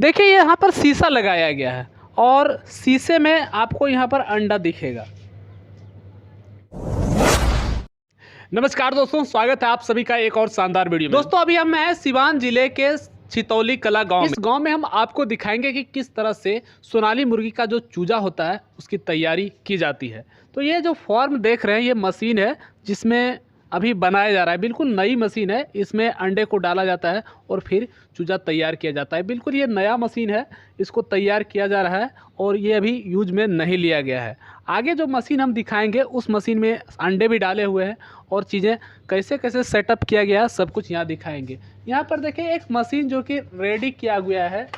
देखिए यहाँ पर शीशा लगाया गया है और शीशे में आपको यहाँ पर अंडा दिखेगा। नमस्कार दोस्तों, स्वागत है आप सभी का एक और शानदार वीडियो में। दोस्तों अभी हम हैं सिवान जिले के चितौली कला गांव में। इस गांव में हम आपको दिखाएंगे कि किस तरह से सोनाली मुर्गी का जो चूजा होता है उसकी तैयारी की जाती है। तो ये जो फॉर्म देख रहे हैं ये मशीन है जिसमें अभी बनाया जा रहा है। बिल्कुल नई मशीन है, इसमें अंडे को डाला जाता है और फिर चूजा तैयार किया जाता है। बिल्कुल ये नया मशीन है, इसको तैयार किया जा रहा है और ये अभी यूज में नहीं लिया गया है। आगे जो मशीन हम दिखाएंगे उस मशीन में अंडे भी डाले हुए हैं और चीज़ें कैसे कैसे सेटअप किया गया है सब कुछ यहाँ दिखाएंगे। यहाँ पर देखिए एक मशीन जो कि रेडी किया गया है,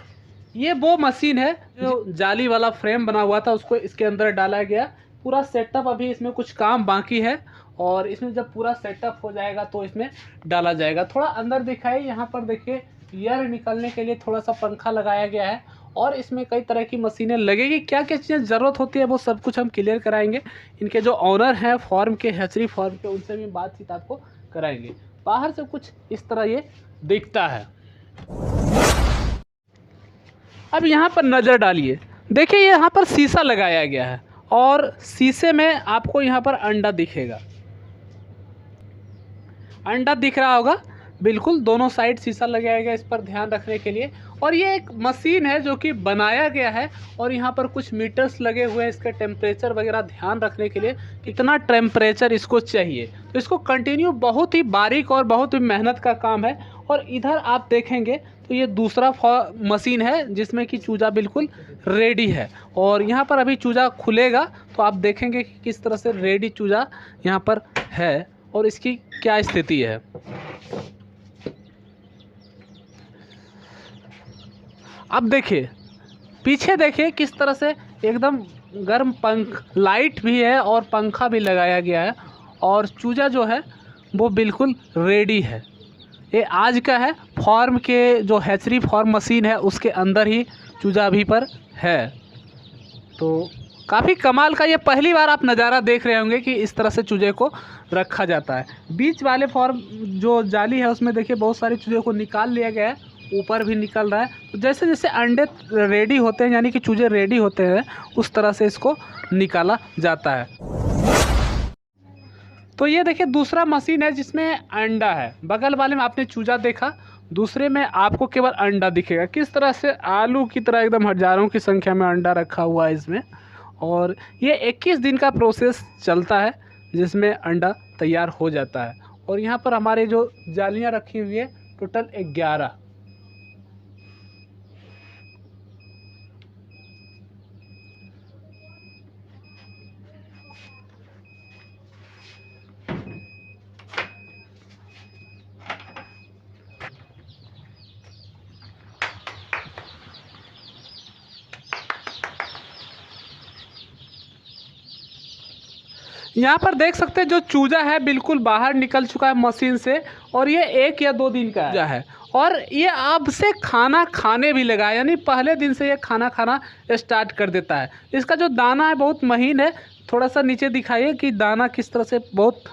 ये वो मशीन है जो जाली वाला फ्रेम बना हुआ था उसको इसके अंदर डाला गया। पूरा सेटअप अभी इसमें कुछ काम बाकी है और इसमें जब पूरा सेटअप हो जाएगा तो इसमें डाला जाएगा। थोड़ा अंदर दिखाइए, यहाँ पर देखिए एयर निकलने के लिए थोड़ा सा पंखा लगाया गया है और इसमें कई तरह की मशीनें लगेगी। क्या क्या चीज़ें ज़रूरत होती है वो सब कुछ हम क्लियर कराएंगे। इनके जो ऑनर हैं फॉर्म के, हैचरी फॉर्म के, उनसे भी बातचीत आपको कराएंगे। बाहर से कुछ इस तरह ये दिखता है। अब यहाँ पर नज़र डालिए, देखिए यहाँ पर शीशा लगाया गया है और शीशे में आपको यहाँ पर अंडा दिखेगा। अंडा दिख रहा होगा, बिल्कुल दोनों साइड शीशा लगाया गया इस पर ध्यान रखने के लिए। और ये एक मशीन है जो कि बनाया गया है और यहाँ पर कुछ मीटर्स लगे हुए हैं इसके टेम्परेचर वगैरह ध्यान रखने के लिए, कितना टेम्परेचर इसको चाहिए। तो इसको कंटिन्यू बहुत ही बारीक और बहुत ही मेहनत का काम है। और इधर आप देखेंगे तो ये दूसरा मशीन है जिसमें कि चूजा बिल्कुल रेडी है और यहाँ पर अभी चूजा खुलेगा तो आप देखेंगे कि किस तरह से रेडी चूजा यहाँ पर है और इसकी क्या स्थिति है। अब देखिए पीछे, देखिए किस तरह से एकदम गर्म लाइट भी है और पंखा भी लगाया गया है और चूजा जो है वो बिल्कुल रेडी है। ये आज का है, फॉर्म के जो हैचरी फॉर्म मशीन है उसके अंदर ही चूजा अभी पर है। तो काफ़ी कमाल का, ये पहली बार आप नज़ारा देख रहे होंगे कि इस तरह से चूजे को रखा जाता है। बीच वाले फॉर्म जो जाली है उसमें देखिए बहुत सारे चूजे को निकाल लिया गया है, ऊपर भी निकल रहा है। तो जैसे जैसे अंडे रेडी होते हैं, यानी कि चूजे रेडी होते हैं, उस तरह से इसको निकाला जाता है। तो ये देखिए दूसरा मशीन है जिसमें अंडा है। बगल वाले में आपने चूजा देखा, दूसरे में आपको केवल अंडा दिखेगा। किस तरह से आलू की तरह एकदम हज़ारों की संख्या में अंडा रखा हुआ है इसमें। और ये 21 दिन का प्रोसेस चलता है जिसमें अंडा तैयार हो जाता है। और यहाँ पर हमारे जो जालियाँ रखी हुई है टोटल 11। यहाँ पर देख सकते हैं जो चूजा है बिल्कुल बाहर निकल चुका है मशीन से और ये 1 या 2 दिन का चूजा है और ये अब से खाना खाने भी लगा है, यानी पहले दिन से ये खाना खाना स्टार्ट कर देता है। इसका जो दाना है बहुत महीन है, थोड़ा सा नीचे दिखाइए कि दाना किस तरह से बहुत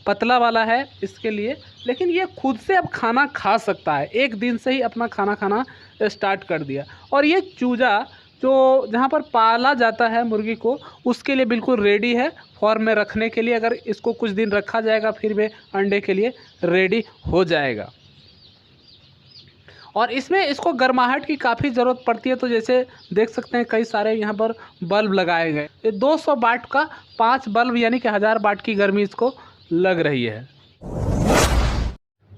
पतला वाला है इसके लिए, लेकिन ये खुद से अब खाना खा सकता है। 1 दिन से ही अपना खाना खाना स्टार्ट कर दिया। और ये चूजा जो जहाँ पर पाला जाता है मुर्गी को उसके लिए बिल्कुल रेडी है फॉर्म में रखने के लिए। अगर इसको कुछ दिन रखा जाएगा फिर भी अंडे के लिए रेडी हो जाएगा। और इसमें इसको गर्माहट की काफ़ी ज़रूरत पड़ती है। तो जैसे देख सकते हैं कई सारे यहाँ पर बल्ब लगाए गए। ये 200 वाट का 5 बल्ब यानी कि 1000 वाट की गर्मी इसको लग रही है।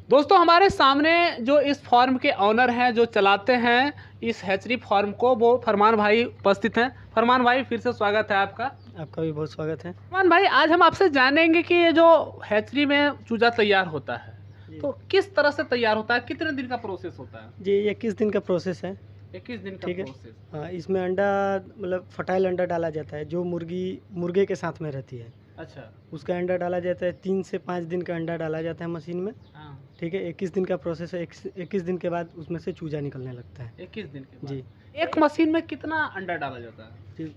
दोस्तों हमारे सामने जो इस फॉर्म के ऑनर हैं, जो चलाते हैं इस हैचरी फॉर्म को, वो फरमान भाई उपस्थित हैं। फरमान भाई फिर से स्वागत है आपका। आपका भी बहुत स्वागत है। फरमान भाई आज हम आपसे जानेंगे कि ये जो हैचरी में चूजा तैयार होता है तो किस तरह से तैयार होता है, कितने दिन का प्रोसेस होता है? जी 21 दिन का प्रोसेस है। 21 दिन का ठीक है। प्रोसेस। हाँ, इसमें अंडा मतलब फर्टाइल अंडा डाला जाता है जो मुर्गे के साथ में रहती है। अच्छा। उसका अंडा डाला जाता है, 3 से 5 दिन का अंडा डाला जाता है मशीन में। हाँ। ठीक है। 21 दिन का प्रोसेस है। 21 दिन के बाद उसमें से चूजा निकलने लगता है। 21 दिन के बाद। जी। एक मशीन में कितना अंडा डाला जाता है? जी,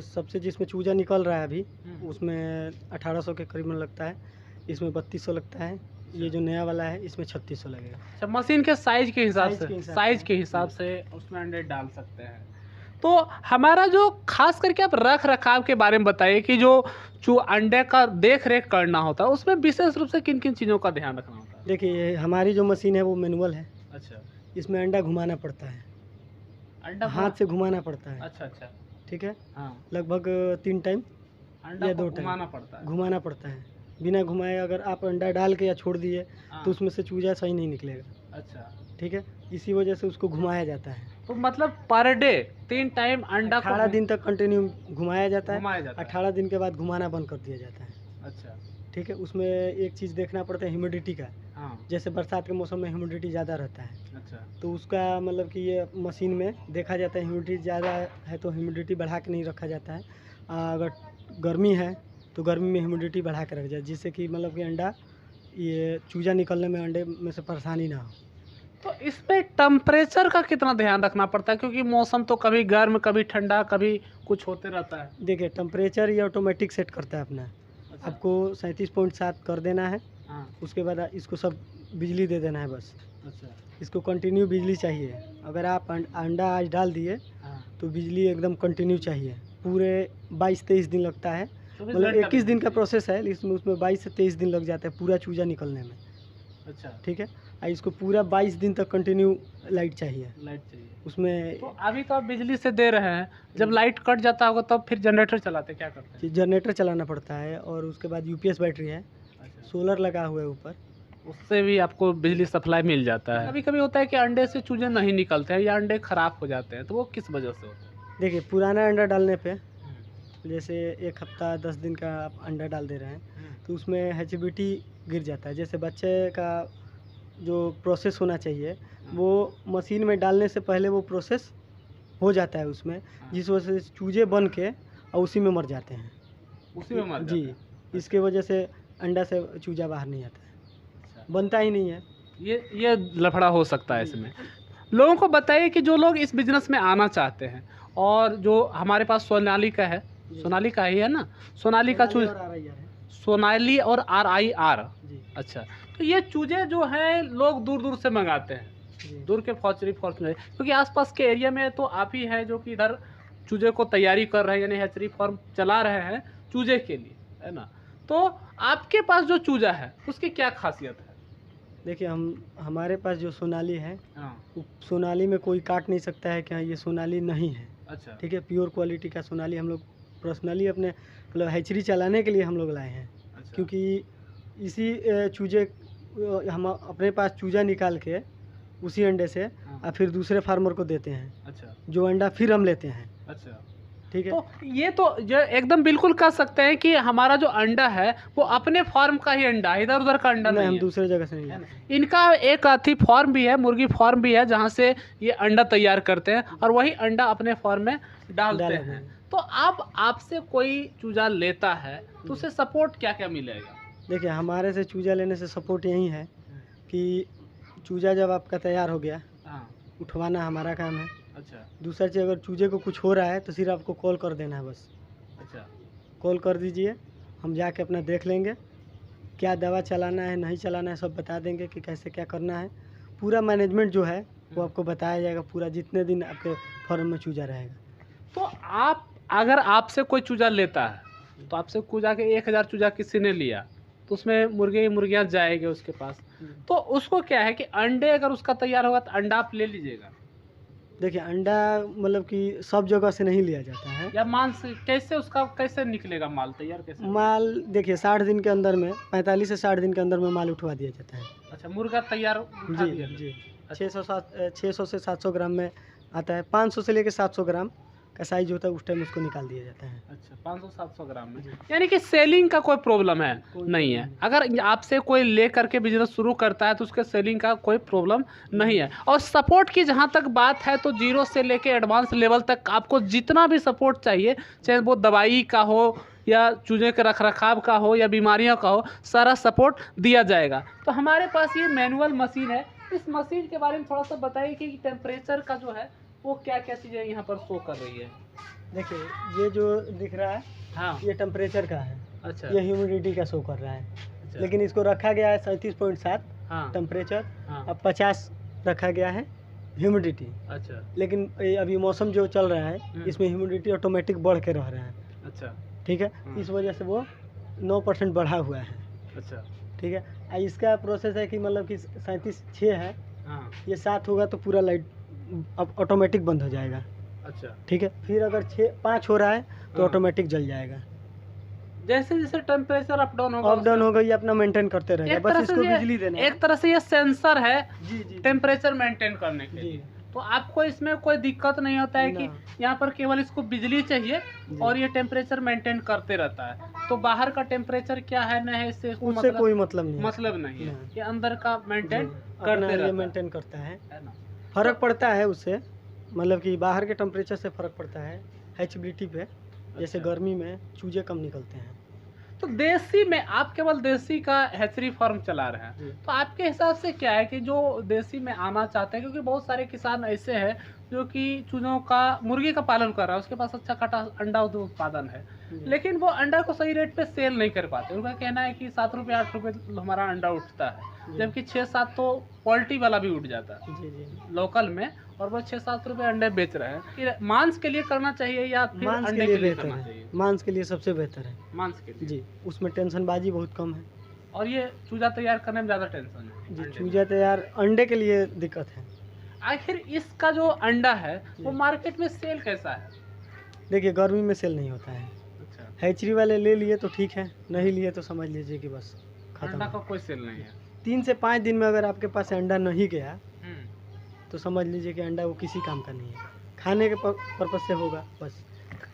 सबसे जिसमें चूजा निकल रहा है अभी उसमें 1800 के करीबन लगता है। इसमें 3200 लगता है। ये जो नया वाला है इसमें 3600 लगेगा। अच्छा, मशीन के साइज के हिसाब साइज के से हिसाब साइज से। के हिसाब से उसमें अंडे डाल सकते हैं। तो हमारा जो खास करके आप रख रखाव के बारे में बताइए कि जो अंडे का देख रेख करना होता है उसमें विशेष रूप से किन किन चीज़ों का ध्यान रखना होता है? देखिए ये हमारी जो मशीन है वो मैनुअल है। अच्छा, इसमें अंडा घुमाना पड़ता है, अंडा हाथ से घुमाना पड़ता है। अच्छा अच्छा, ठीक है, हाँ, लगभग 3 टाइम अंडा या को 2 टाइम घुमाना पड़ता है। घुमाना पड़ता है। बिना घुमाए अगर आप अंडा डाल के या छोड़ दिए हाँ, तो उसमें से चूजा सही नहीं निकलेगा। अच्छा, ठीक है, इसी वजह से उसको घुमाया जाता है। तो मतलब पर डे 3 टाइम अंडा को 18 दिन तक कंटिन्यू घुमाया जाता है। घुमाया जाता है। 18 दिन के बाद घुमाना बंद कर दिया जाता है। अच्छा, ठीक है, उसमें एक चीज़ देखना पड़ता है ह्यूमिडिटी का। हाँ, जैसे बरसात के मौसम में ह्यूमिडिटी ज़्यादा रहता है, अच्छा, तो उसका मतलब कि ये मशीन में देखा जाता है ह्यूमिडिटी ज़्यादा है तो ह्यूमिडिटी बढ़ा के नहीं रखा जाता है। अगर गर्मी है तो गर्मी में ह्यूमिडिटी बढ़ा के रख जाए, जिससे कि मतलब कि अंडा ये चूजा निकलने में अंडे में से परेशानी ना हो। तो इसमें टेम्परेचर का कितना ध्यान रखना पड़ता है, क्योंकि मौसम तो कभी गर्म कभी ठंडा कभी कुछ होते रहता है? देखिए टेम्परेचर ये ऑटोमेटिक सेट करता है अपना। अच्छा, आपको 37.7 कर देना है, हाँ, उसके बाद इसको सब बिजली दे देना है बस। अच्छा, इसको कंटिन्यू बिजली चाहिए। अगर आप अंडा आज डाल दिए हाँ, तो बिजली एकदम कंटिन्यू चाहिए। पूरे 22-23 दिन लगता है, 24 मतलब घंटा 21 दिन का बिजली। प्रोसेस है, लेकिन उसमें 22 से 23 दिन लग जाता है पूरा चूजा निकलने में। अच्छा, ठीक है, और इसको पूरा 22 दिन तक कंटिन्यू लाइट चाहिए लाइट चाहिए। उसमें। तो अभी तो आप बिजली से दे रहे हैं, जब लाइट कट जाता होगा तब फिर जनरेटर चलाते क्या करते हैं? जनरेटर चलाना पड़ता है और उसके बाद यूपीएस बैटरी है, अच्छा, सोलर लगा हुआ है ऊपर। उससे भी आपको बिजली सप्लाई मिल जाता है। कभी कभी होता है कि अंडे से चूजे नहीं निकलते हैं या अंडे खराब हो जाते हैं, तो वो किस वजह से होता है? देखिए पुराना अंडा डालने पे, जैसे 1 हफ्ता 10 दिन का आप अंडा डाल दे रहे हैं तो उसमें एचबीटी गिर जाता है। जैसे बच्चे का जो प्रोसेस होना चाहिए वो मशीन में डालने से पहले वो प्रोसेस हो जाता है उसमें, जिस वजह से चूजे बन के और उसी में मर जाते हैं। उसी में मर जी, जाते हैं। इसके वजह से अंडा से चूजा बाहर नहीं आता है, अच्छा, बनता ही नहीं है। ये लफड़ा हो सकता है इसमें। लोगों को बताइए कि जो लोग इस बिजनेस में आना चाहते हैं, और जो हमारे पास सोनालिका है, सोनालिका ही है ना, सोनालिका सोनाली चूज और RIR है। सोनाली और RIR। जी अच्छा, तो ये चूजे जो हैं लोग दूर दूर से मंगाते हैं, जी दूर के फॉर्चरी फॉर्चूनर, क्योंकि आसपास के एरिया में तो आप ही हैं जो कि इधर चूजे को तैयारी कर रहे हैं, यानी हैचरी फार्म चला रहे हैं चूजे के लिए, है ना? तो आपके पास जो चूजा है उसकी क्या खासियत है? देखिए हमारे पास जो सोनाली है, हाँ, सोनाली में कोई काट नहीं सकता है कि हाँ ये सोनाली नहीं है। अच्छा, ठीक है, प्योर क्वालिटी का सोनाली हम लोग पर्सनली अपने मतलब हैचरी चलाने के लिए हम लोग लाए हैं, अच्छा, क्योंकि इसी चूजे हम अपने पास चूजा निकाल के उसी अंडे से हाँ, और फिर दूसरे फार्मर को देते हैं, अच्छा, जो अंडा फिर हम लेते हैं। अच्छा। ठीक है, तो ये एकदम बिल्कुल कह सकते हैं कि हमारा जो अंडा है वो अपने फार्म का ही अंडा है, इधर उधर का अंडा नहीं नहीं हम है। दूसरे जगह से नहीं है लाते। ना? इनका एक अथी फार्म भी है, मुर्गी फार्म भी है, जहाँ से ये अंडा तैयार करते हैं और वही अंडा अपने फार्म में डालते डाला हैं। है। तो अब आपसे कोई चूजा लेता है तो उसे सपोर्ट क्या क्या मिलेगा? देखिए हमारे से चूजा लेने से सपोर्ट यही है कि चूजा जब आपका तैयार हो गया, हाँ, उठवाना हमारा काम है। अच्छा, दूसरा चीज़, अगर चूजे को कुछ हो रहा है तो सिर्फ आपको कॉल कर देना है बस। अच्छा, कॉल कर दीजिए, हम जाके अपना देख लेंगे क्या दवा चलाना है नहीं चलाना है, सब बता देंगे कि कैसे क्या करना है। पूरा मैनेजमेंट जो है वो आपको बताया जाएगा, पूरा जितने दिन आपके फार्म में चूजा रहेगा। तो आप अगर आपसे कोई चूजा लेता है तो आपसे चूजा के 1000 चूजा किसी ने लिया तो उसमें मुर्गियाँ जाएंगे उसके पास, तो उसको क्या है कि अंडे अगर उसका तैयार होगा तो अंडा आप ले लीजिएगा, देखिए अंडा मतलब कि सब जगह से नहीं लिया जाता है। या मांस कैसे उसका कैसे निकलेगा, माल तैयार कैसे होगा? माल देखिए 60 दिन के अंदर में, 45 से 60 दिन के अंदर में माल उठवा दिया जाता है। अच्छा, मुर्गा तैयार उठा जी दिया? जी 600 से 700 ग्राम में आता है। 500 से लेकर 700 ग्राम का साइज होता है, उस टाइम उसको निकाल दिया जाता है। अच्छा, 500-700 ग्राम में, जी। यानी कि सेलिंग का कोई प्रॉब्लम है कोई नहीं प्रॉब्लम है। नहीं। अगर आपसे कोई ले करके बिजनेस शुरू करता है तो उसके सेलिंग का कोई प्रॉब्लम नहीं है। और सपोर्ट की जहाँ तक बात है तो जीरो से लेके एडवांस लेवल तक आपको जितना भी सपोर्ट चाहिए, चाहे वो दवाई का हो या चूजे के रखरखाव का हो या बीमारियों का हो, सारा सपोर्ट दिया जाएगा। तो हमारे पास ये मैनुअल मशीन है, इस मशीन के बारे में थोड़ा सा बताइए कि टेम्परेचर का जो है वो क्या क्या चीज़ें यहाँ पर शो कर रही है? देखिए ये जो दिख रहा है हाँ, ये टेम्परेचर का है, अच्छा, ये ह्यूमिडिटी का शो कर रहा है। लेकिन इसको रखा गया है 37.7 हाँ। टेम्परेचर। हाँ। अब 50 रखा गया है ह्यूमिडिटी। अच्छा। लेकिन ये अभी मौसम जो चल रहा है इसमें ह्यूमिडिटी ऑटोमेटिक बढ़ के रह रहा है। अच्छा। ठीक है, इस वजह से वो 9% बढ़ा हुआ है। अच्छा। ठीक है, इसका प्रोसेस है कि मतलब कि 37.6 है, हाँ। ये 7 होगा तो पूरा लाइट अब ऑटोमेटिक बंद हो जाएगा। अच्छा। ठीक है, फिर अगर 5 हो रहा है तो हाँ। ऑटोमेटिक जल जाएगा। जैसे जैसे टेम्परेचर अप डाउन होगा, अप डाउन होगा, ये अपना मेंटेन करते रहेगा, एक बस तरह से इसको ये- बिजली देना है। एक तरह से ये सेंसर है जी जी टेम्परेचर मेंटेन करने के जी। लिए। तो आपको इसमें कोई दिक्कत नहीं होता है कि ना। यहाँ पर केवल इसको बिजली चाहिए जी। और ये टेम्परेचर मेंटेन करते रहता है। तो बाहर का टेम्परेचर क्या है न है इससे इसको उससे कोई मतलब नहीं है। मतलब नहीं है। ना। ये अंदर का मेंटेन जी, अपना करते ये रहता मेंटेन करता है। है ना। फर्क पड़ता है उससे, मतलब कि बाहर के टेम्परेचर से फर्क पड़ता है एचबिलिटी पे। जैसे अच्छा। गर्मी में चूजे कम निकलते हैं। तो देसी में आप केवल देसी का हैचरी फार्म चला रहे हैं, जी। तो आपके हिसाब से क्या है कि जो देसी में आना चाहते हैं, क्योंकि बहुत सारे किसान ऐसे हैं जो कि चूजों का मुर्गी का पालन कर रहा है, उसके पास अच्छा खासा अंडा उत्पादन है, जी। लेकिन वो अंडा को सही रेट पे सेल नहीं कर पाते। उनका कहना है कि 7 रुपये 8 रुपये हमारा अंडा उठता है, जी। जबकि 6-7 तो पोल्ट्री वाला भी उठ जाता है जी जी। लोकल में, और वो 6-7 रुपये अंडे बेच रहे हैं। फिर मांस के लिए करना चाहिए या फिर मांस अंडे के लिए के लिए बेहतर करना है, चाहिए? मांस के लिए सबसे बेहतर है। मांस के लिए जी, उसमें टेंशनबाजी बहुत कम है। और ये चूजा तैयार करने में ज़्यादा टेंशन है जी, अंडे में। चूजा तैयार अंडे के लिए दिक्कत है। आखिर इसका जो अंडा है वो जी। मार्केट में सेल कैसा है? देखिए, गर्मी में सेल नहीं होता है। अच्छा। हैचरी वाले ले लिए तो ठीक है, नहीं लिए तो समझ लीजिए कि बस खत्म अंडा है। का कोई सेल नहीं है। 3 से 5 दिन में अगर आपके पास अंडा नहीं गया हम्म। तो समझ लीजिए कि अंडा वो किसी काम का नहीं है, खाने के पर्पज से होगा बस।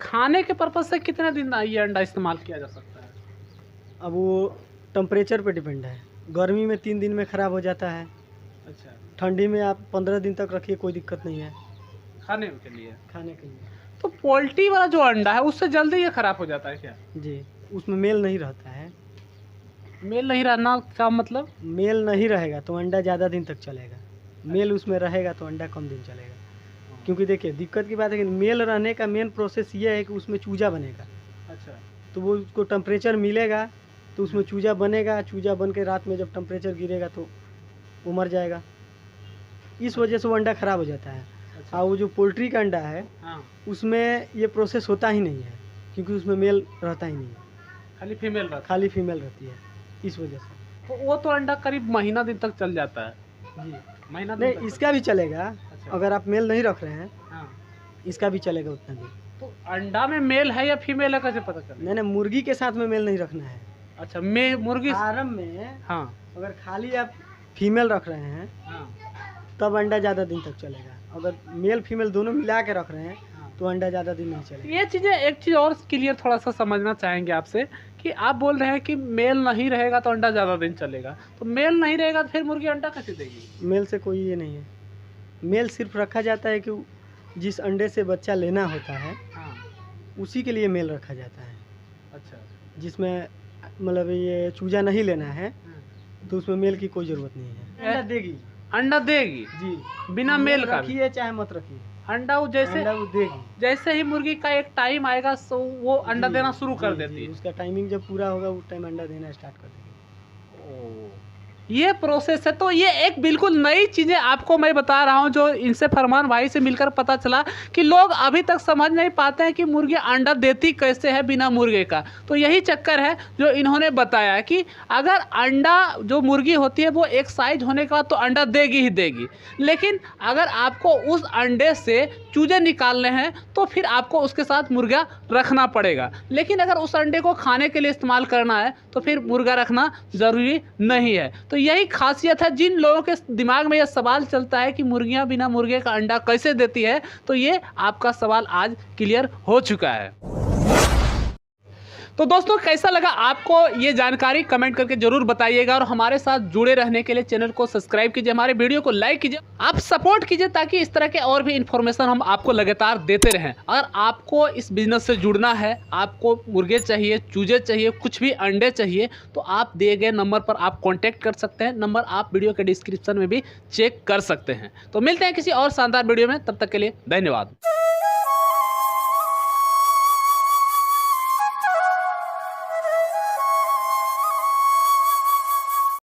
खाने के पर्पज से कितने दिन ये अंडा इस्तेमाल किया जा सकता है? अब वो टेम्परेचर पे डिपेंड है। गर्मी में 3 दिन में ख़राब हो जाता है, अच्छा। ठंडी में आप 15 दिन तक रखिए, कोई दिक्कत नहीं है खाने के लिए। खाने के लिए। तो पोल्ट्री वाला जो अंडा है उससे जल्दी ये खराब हो जाता है क्या? जी, उसमें मेल नहीं रहता है। मेल नहीं रहना का मतलब? मेल नहीं रहेगा तो अंडा ज़्यादा दिन तक चलेगा, मेल उसमें रहेगा तो अंडा कम दिन चलेगा। क्योंकि देखिए, दिक्कत की बात है कि मेल रहने का मेन प्रोसेस ये है कि उसमें चूजा बनेगा। अच्छा। तो वो उसको टेम्परेचर मिलेगा तो उसमें चूजा बनेगा, चूजा बन के रात में जब टेम्परेचर गिरेगा तो वो मर जाएगा। इस वजह से वो अंडा ख़राब हो जाता है। अच्छा। और वो जो पोल्ट्री का अंडा है हाँ। उसमें ये प्रोसेस होता ही नहीं है, क्योंकि उसमें मेल रहता ही नहीं है, खाली फीमेल रहता खाली फीमेल रहती है। इस वजह से है। तो वो तो अंडा करीब महीना दिन तक चल जाता है। जी, महीना दिन नहीं, तक इसका भी चलेगा। अच्छा। अगर आप मेल नहीं रख रहे हैं हाँ। इसका भी चलेगा उतना दिन। तो अंडा में मेल है या फीमेल है कैसे पता चलेगा? नहीं, मुर्गी के साथ में मेल नहीं रखना है। अच्छा, मुर्गी। फार्म में हाँ। अगर खाली आप फीमेल रख रहे हैं हाँ। तब अंडा ज़्यादा दिन तक चलेगा। अगर मेल फीमेल दोनों मिला के रख रहे हैं हाँ। तो अंडा ज़्यादा दिन नहीं चलेगा। ये चीज़ें, एक चीज़ और क्लियर थोड़ा सा समझना चाहेंगे आपसे कि आप बोल रहे हैं कि मेल नहीं रहेगा तो अंडा ज़्यादा दिन चलेगा, तो मेल नहीं रहेगा तो फिर मुर्गी अंडा कैसे देगी? मेल से कोई ये नहीं है। मेल सिर्फ रखा जाता है कि जिस अंडे से बच्चा लेना होता है हाँ। उसी के लिए मेल रखा जाता है। अच्छा। जिसमें मतलब ये चूजा नहीं लेना है तो उसमें मेल की कोई ज़रूरत नहीं है। अंडा देगी। अंडा देगी जी, बिना मेल का भी? रखिए चाहे मत रखिए, अंडा वो जैसे अंडा वो देगी। जैसे ही मुर्गी का एक टाइम आएगा तो वो अंडा जी, देना शुरू कर जी, देती जी, है। उसका टाइमिंग जब पूरा होगा उस टाइम अंडा देना स्टार्ट कर देगी। ये प्रोसेस है। तो ये एक बिल्कुल नई चीज़ें आपको मैं बता रहा हूँ, जो इनसे फरमान भाई से मिलकर पता चला कि लोग अभी तक समझ नहीं पाते हैं कि मुर्गी अंडा देती कैसे है बिना मुर्गे का। तो यही चक्कर है जो इन्होंने बताया कि अगर अंडा जो मुर्गी होती है वो एक साइज होने के बाद तो अंडा देगी ही देगी, लेकिन अगर आपको उस अंडे से चूजे निकालने हैं तो फिर आपको उसके साथ मुर्गा रखना पड़ेगा। लेकिन अगर उस अंडे को खाने के लिए इस्तेमाल करना है तो फिर मुर्गा रखना ज़रूरी नहीं है। तो यही खासियत है। जिन लोगों के दिमाग में यह सवाल चलता है कि मुर्गियां बिना मुर्गे का अंडा कैसे देती है, तो ये आपका सवाल आज क्लियर हो चुका है। तो दोस्तों, कैसा लगा आपको ये जानकारी कमेंट करके जरूर बताइएगा, और हमारे साथ जुड़े रहने के लिए चैनल को सब्सक्राइब कीजिए, हमारे वीडियो को लाइक कीजिए, आप सपोर्ट कीजिए ताकि इस तरह के और भी इन्फॉर्मेशन हम आपको लगातार देते रहें। अगर आपको इस बिजनेस से जुड़ना है, आपको मुर्गे चाहिए, चूजे चाहिए, कुछ भी अंडे चाहिए, तो आप दिए गए नंबर पर आप कॉन्टैक्ट कर सकते हैं। नंबर आप वीडियो के डिस्क्रिप्शन में भी चेक कर सकते हैं। तो मिलते हैं किसी और शानदार वीडियो में, तब तक के लिए धन्यवाद।